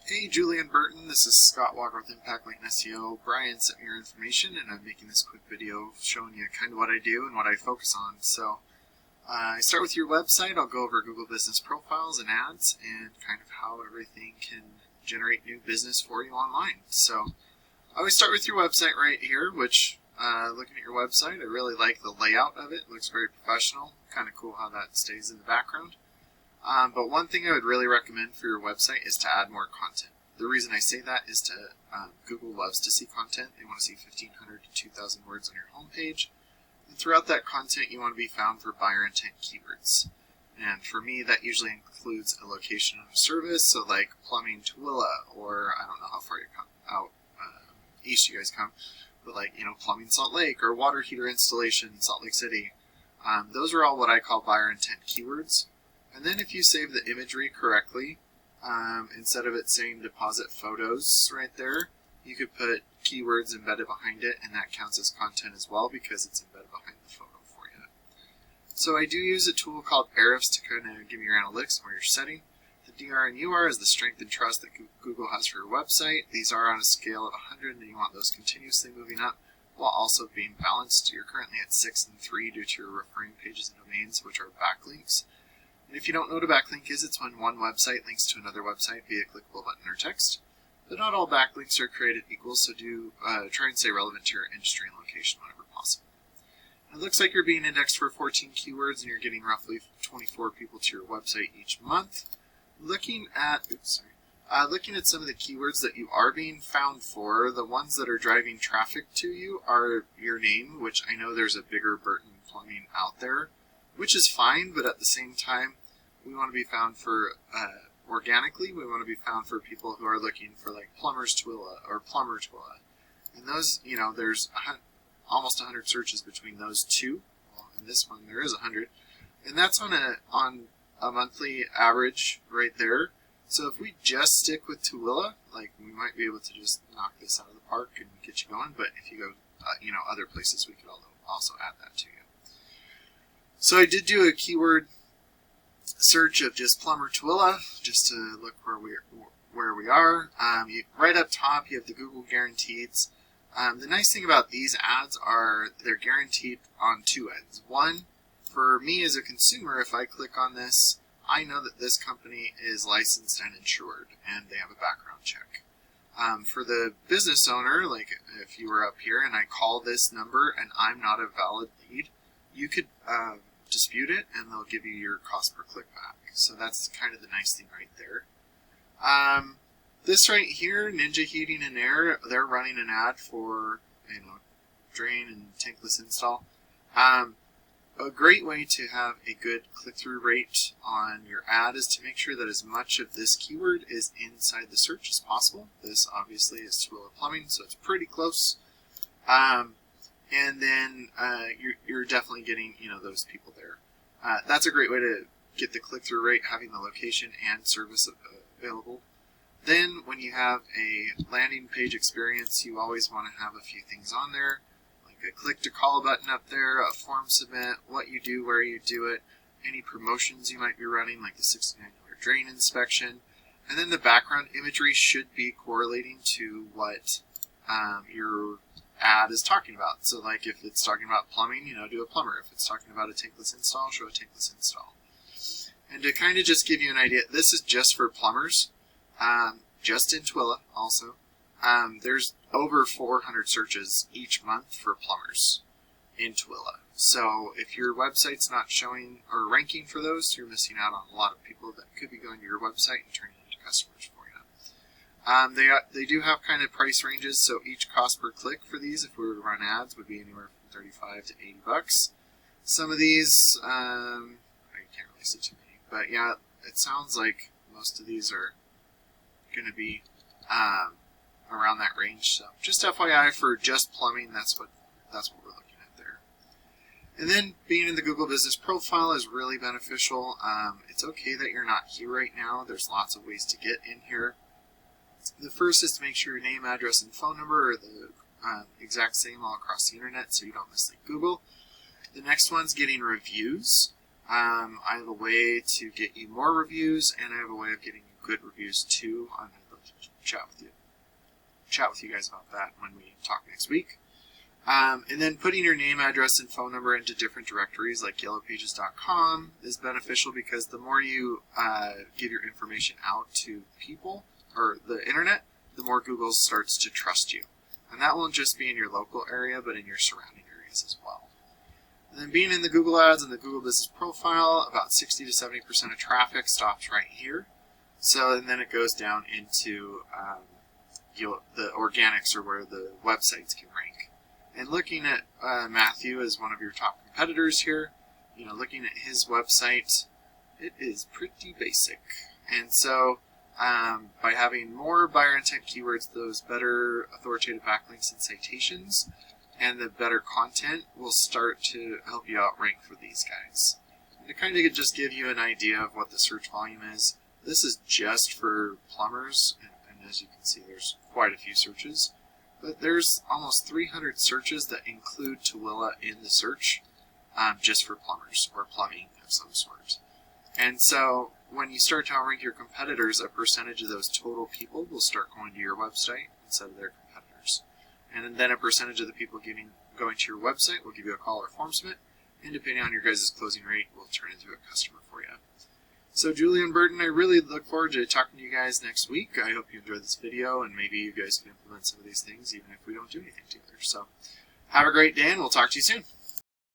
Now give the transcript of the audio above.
Hey, Julie and Burton, this is Scott Walker with Impact Link SEO. Brian sent me your information, and I'm making this quick video showing you kind of what I do and what I focus on. So, I start with your website. I'll go over Google Business Profiles and ads, and kind of how everything can generate new business for you online. So, I always start with your website right here, which, looking at your website, I really like the layout of it. It looks very professional. Kind of cool how that stays in the background. But one thing I would really recommend for your website is to add more content. The reason I say that is Google loves to see content. They want to see 1,500 to 2,000 words on your homepage. And throughout that content, you want to be found for buyer intent keywords. And for me, that usually includes a location of a service, so like plumbing Tooele, or I don't know how far you come out east you guys come, but like, plumbing Salt Lake, or water heater installation Salt Lake City. Those are all what I call buyer intent keywords. And then if you save the imagery correctly, instead of it saying deposit photos right there, you could put keywords embedded behind it, and that counts as content as well because it's embedded behind the photo for you. So I do use a tool called Ahrefs to kind of give me your analytics and where you're setting. The DR and UR is the strength and trust that Google has for your website. These are on a scale of 100, and you want those continuously moving up while also being balanced. You're currently at 6 and 3 due to your referring pages and domains, which are backlinks. And if you don't know what a backlink is, it's when one website links to another website via a clickable button or text. But not all backlinks are created equal, so do try and stay relevant to your industry and location whenever possible. And it looks like you're being indexed for 14 keywords, and you're getting roughly 24 people to your website each month. Looking at some of the keywords that you are being found for, the ones that are driving traffic to you are your name, which I know there's a bigger Burton Plumbing out there, which is fine, but at the same time, we want to be found for organically. We want to be found for people who are looking for like Plumbers Tooele or Plumber Tooele. And those, there's almost 100 searches between those two. Well, in this one, there is 100. And that's on a monthly average right there. So if we just stick with Tooele, like we might be able to just knock this out of the park and get you going. But if you go, other places, we could also add that to you. So I did do a keyword search of just Plumber Tooele, just to look where we are. Right up top, you have the Google Guaranteeds. The nice thing about these ads are they're guaranteed on two ends. One, for me as a consumer, if I click on this, I know that this company is licensed and insured, and they have a background check. For the business owner, like if you were up here and I call this number and I'm not a valid lead, you could dispute it, and they'll give you your cost per click back. So that's kind of the nice thing right there. This right here, Ninja Heating and Air, they're running an ad for drain and tankless install. A great way to have a good click-through rate on your ad is to make sure that as much of this keyword is inside the search as possible. This obviously is Tooele Plumbing, so it's pretty close. And then you're definitely getting those people there. That's a great way to get the click-through rate, having the location and service available. Then when you have a landing page experience, you always want to have a few things on there, like a click-to-call button up there, a form submit, what you do, where you do it, any promotions you might be running, like the $69 drain inspection. And then the background imagery should be correlating to what your ad is talking about. So like if it's talking about plumbing, do a plumber. If it's talking about a tankless install, show a tankless install. And to kind of just give you an idea, this is just for plumbers, just in Tooele also. There's over 400 searches each month for plumbers in Tooele. So if your website's not showing or ranking for those, you're missing out on a lot of people that could be going to your website and turning into customers for you. They do have kind of price ranges, so each cost per click for these, if we were to run ads, would be anywhere from $35 to $80. Some of these, I can't really see too many, but yeah, it sounds like most of these are going to be around that range. So just FYI, for just plumbing, that's what we're looking at there. And then being in the Google Business Profile is really beneficial. It's okay that you're not here right now. There's lots of ways to get in here. The first is to make sure your name, address, and phone number are the exact same all across the internet so you don't mislead Google. The next one's getting reviews. I have a way to get you more reviews, and I have a way of getting you good reviews too. I'm going to chat with you guys about that when we talk next week. And then putting your name, address, and phone number into different directories like yellowpages.com is beneficial, because the more you give your information out to people or the internet, the more Google starts to trust you. And that won't just be in your local area, but in your surrounding areas as well. And then being in the Google Ads and the Google Business Profile, about 60 to 70% of traffic stops right here. So, and then it goes down into the organics, or where the websites can rank. And looking at Matthew as one of your top competitors here, looking at his website, it is pretty basic. And so by having more buyer intent keywords, those better authoritative backlinks and citations, and the better content will start to help you outrank for these guys. And to kind of just give you an idea of what the search volume is, this is just for plumbers, and as you can see, there's quite a few searches. But there's almost 300 searches that include Tooele in the search, just for plumbers or plumbing of some sort. And so when you start to outrank your competitors, a percentage of those total people will start going to your website instead of their competitors. And then a percentage of the people going to your website will give you a call or form submit, and depending on your guys' closing rate, will turn into a customer for you. So Julie and Burton, I really look forward to talking to you guys next week. I hope you enjoyed this video, and maybe you guys can implement some of these things even if we don't do anything together. So have a great day, and we'll talk to you soon.